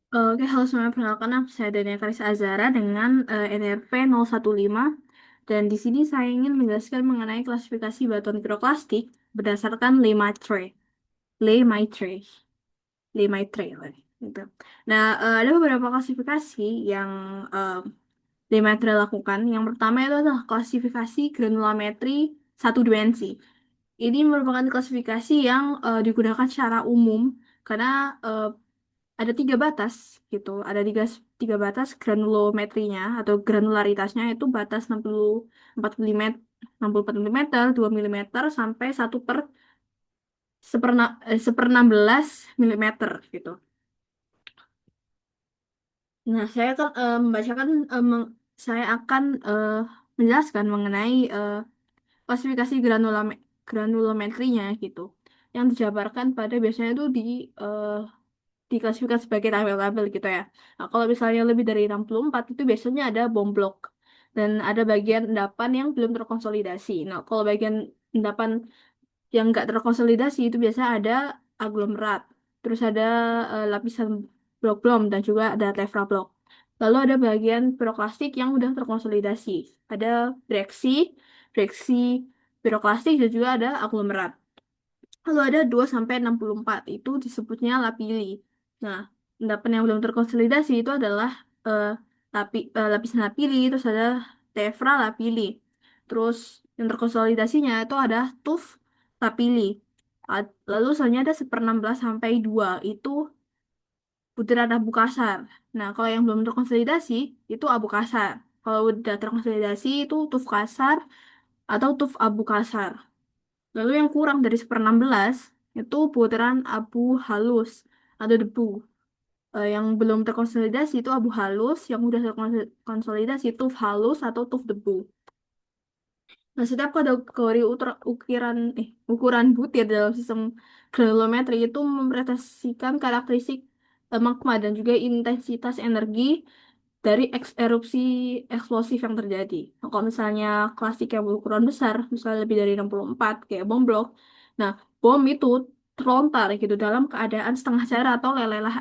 Oke, halo semuanya. Perkenalkan, nama saya Dania Karis Azara dengan NRP 015. Dan di sini saya ingin menjelaskan mengenai klasifikasi batuan piroklastik berdasarkan Lemaitre. Lemaitre. Lemaitre. Gitu. Nah, ada beberapa klasifikasi yang Lemaitre lakukan. Yang pertama itu adalah klasifikasi granulometri satu dimensi. Ini merupakan klasifikasi yang digunakan secara umum karena ada tiga batas gitu. Ada tiga batas granulometrinya atau granularitasnya itu batas 64 mm, 64 mm, 2 mm sampai 16 mm gitu. Nah, saya akan membacakan saya akan menjelaskan mengenai klasifikasi granulometrinya gitu. Yang dijabarkan pada biasanya itu eh, diklasifikasi sebagai tabel-tabel gitu ya. Nah, kalau misalnya lebih dari 64 itu biasanya ada bom blok dan ada bagian endapan yang belum terkonsolidasi. Nah, kalau bagian endapan yang nggak terkonsolidasi itu biasa ada aglomerat, terus ada lapisan blok belum dan juga ada tefra blok. Lalu ada bagian piroklastik yang udah terkonsolidasi. Ada breksi, breksi piroklastik dan juga ada aglomerat. Kalau ada 2 sampai 64 itu disebutnya lapili. Nah, endapan yang belum terkonsolidasi itu adalah eh, lapisan lapili, terus ada tefra lapili. Terus yang terkonsolidasinya itu ada tuf lapili. Lalu selanjutnya ada 1/16 sampai 2 itu butiran abu kasar. Nah, kalau yang belum terkonsolidasi itu abu kasar. Kalau udah terkonsolidasi itu tuf kasar atau tuf abu kasar. Lalu yang kurang dari 1/16 itu butiran abu halus atau debu. Yang belum terkonsolidasi itu abu halus, yang udah terkonsolidasi itu halus atau tuf debu. Nah, setiap kategori ukuran butir dalam sistem granulometri itu merepresentasikan karakteristik magma dan juga intensitas energi dari erupsi eksplosif yang terjadi. Nah, kalau misalnya klasik yang berukuran besar, misalnya lebih dari 64, kayak bom blok, nah, bom itu terlontar gitu dalam keadaan setengah cara atau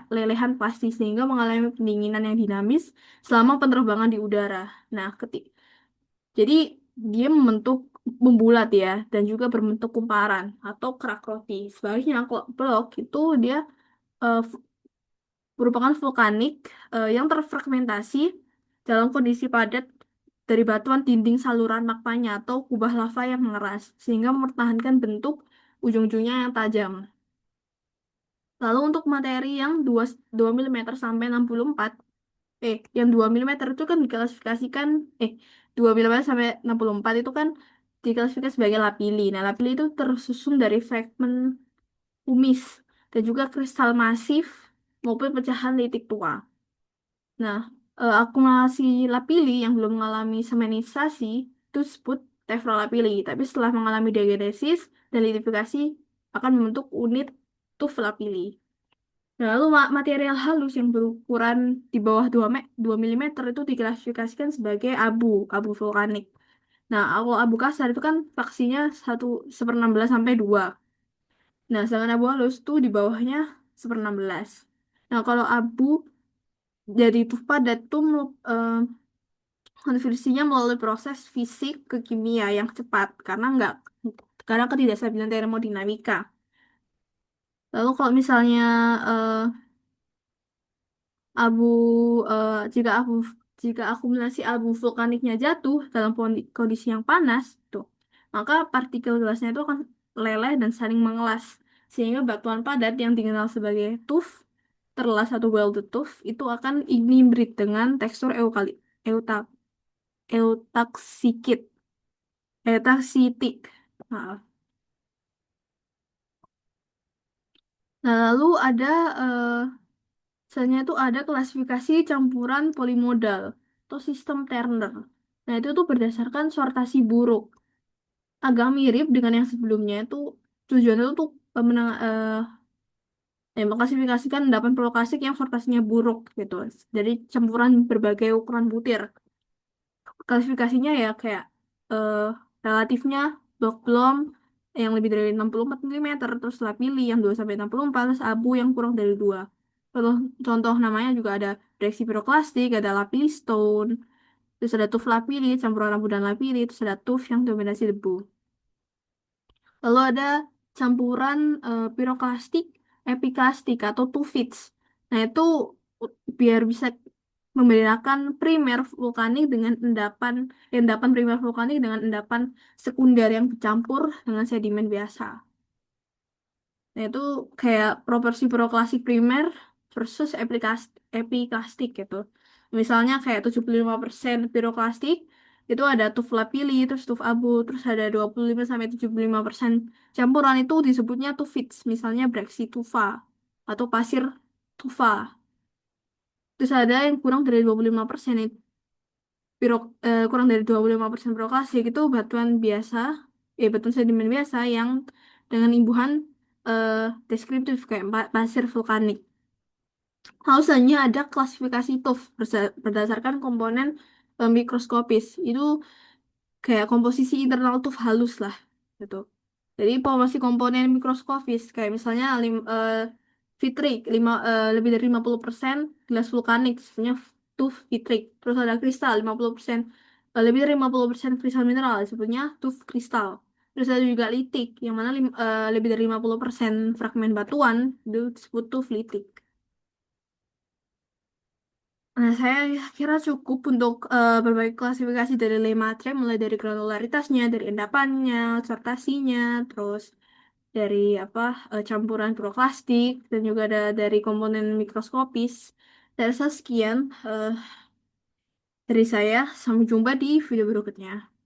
lelehan pasti sehingga mengalami pendinginan yang dinamis selama penerbangan di udara. Nah, jadi dia membulat ya dan juga berbentuk kumparan atau kerak roti. Sebaliknya kalau blok itu dia eh, merupakan vulkanik yang terfragmentasi dalam kondisi padat dari batuan dinding saluran magmanya atau kubah lava yang mengeras, sehingga mempertahankan bentuk ujung-ujungnya yang tajam. Lalu untuk materi yang 2 mm sampai 64, yang 2 mm itu kan diklasifikasikan, 2 mm sampai 64 itu kan diklasifikasi sebagai lapili. Nah, lapili itu tersusun dari fragmen kumis dan juga kristal masif maupun pecahan litik tua. Nah, akumulasi lapili yang belum mengalami semenisasi itu disebut tefrolapili, tapi setelah mengalami diagenesis dan litifikasi akan membentuk unit tuf lapili. Nah, lalu material halus yang berukuran di bawah 2 mm itu diklasifikasikan sebagai abu vulkanik. Nah, kalau abu kasar itu kan fraksinya 1/16 sampai 2. Nah, sedangkan abu halus itu di bawahnya 1/16. Nah, kalau abu jadi tuh padat tuh konversinya melalui proses fisik ke kimia yang cepat karena ketidakstabilan termodinamika. Lalu kalau misalnya eh, abu jika akumulasi abu vulkaniknya jatuh dalam kondisi yang panas tuh, maka partikel gelasnya itu akan meleleh dan saling mengelas sehingga batuan padat yang dikenal sebagai tuff terlas atau welded tuff itu akan ignibrit dengan tekstur eutaksikit etaksitik. Maaf. Nah, lalu ada eh, misalnya itu ada klasifikasi campuran polimodal atau sistem Turner. Nah, itu tuh berdasarkan sortasi buruk. Agak mirip dengan yang sebelumnya itu tujuannya itu tuh mengklasifikasikan endapan proklastik yang sortasinya buruk gitu. Jadi campuran berbagai ukuran butir. Klasifikasinya ya kayak eh, relatifnya blok belum yang lebih dari 64 mm, terus lapili yang 2 sampai 64, terus abu yang kurang dari 2. Contoh, contoh namanya juga ada reaksi piroklastik, ada lapilistone, terus ada tuf lapili, campuran abu dan lapili, terus ada tuf yang dominasi debu. Lalu ada campuran piroklastik, epiklastik atau tufits. Nah, itu biar bisa membedakan primer vulkanik dengan endapan primer vulkanik dengan endapan sekunder yang bercampur dengan sedimen biasa. Nah, itu kayak proporsi piroklastik primer versus epiklastik gitu. Misalnya kayak 75% piroklastik itu ada tuf lapili, terus tuf abu, terus ada 25 sampai 75% campuran itu disebutnya tufits, misalnya breksi tufa atau pasir tufa. Terus ada yang kurang dari 25% itu kurang dari 25% piroklastik itu batuan biasa, batuan sedimen biasa yang dengan imbuhan eh, deskriptif kayak pasir vulkanik. Hanya ada klasifikasi TUF berdasarkan komponen mikroskopis. Itu kayak komposisi internal TUF halus lah gitu. Jadi komposisi komponen mikroskopis kayak misalnya vitrik lebih dari 50% gelas vulkanik sebenarnya TUF vitrik. Terus ada kristal 50% lebih dari 50% kristal mineral disebutnya TUF kristal. Terus ada juga litik yang mana lebih dari 50% fragmen batuan itu disebut TUF litik. Nah, saya kira cukup untuk berbagai klasifikasi dari lematre, mulai dari granularitasnya, dari endapannya, sortasinya, terus dari campuran piroklastik, dan juga ada dari komponen mikroskopis. Dari sekian dari saya, sampai jumpa di video berikutnya.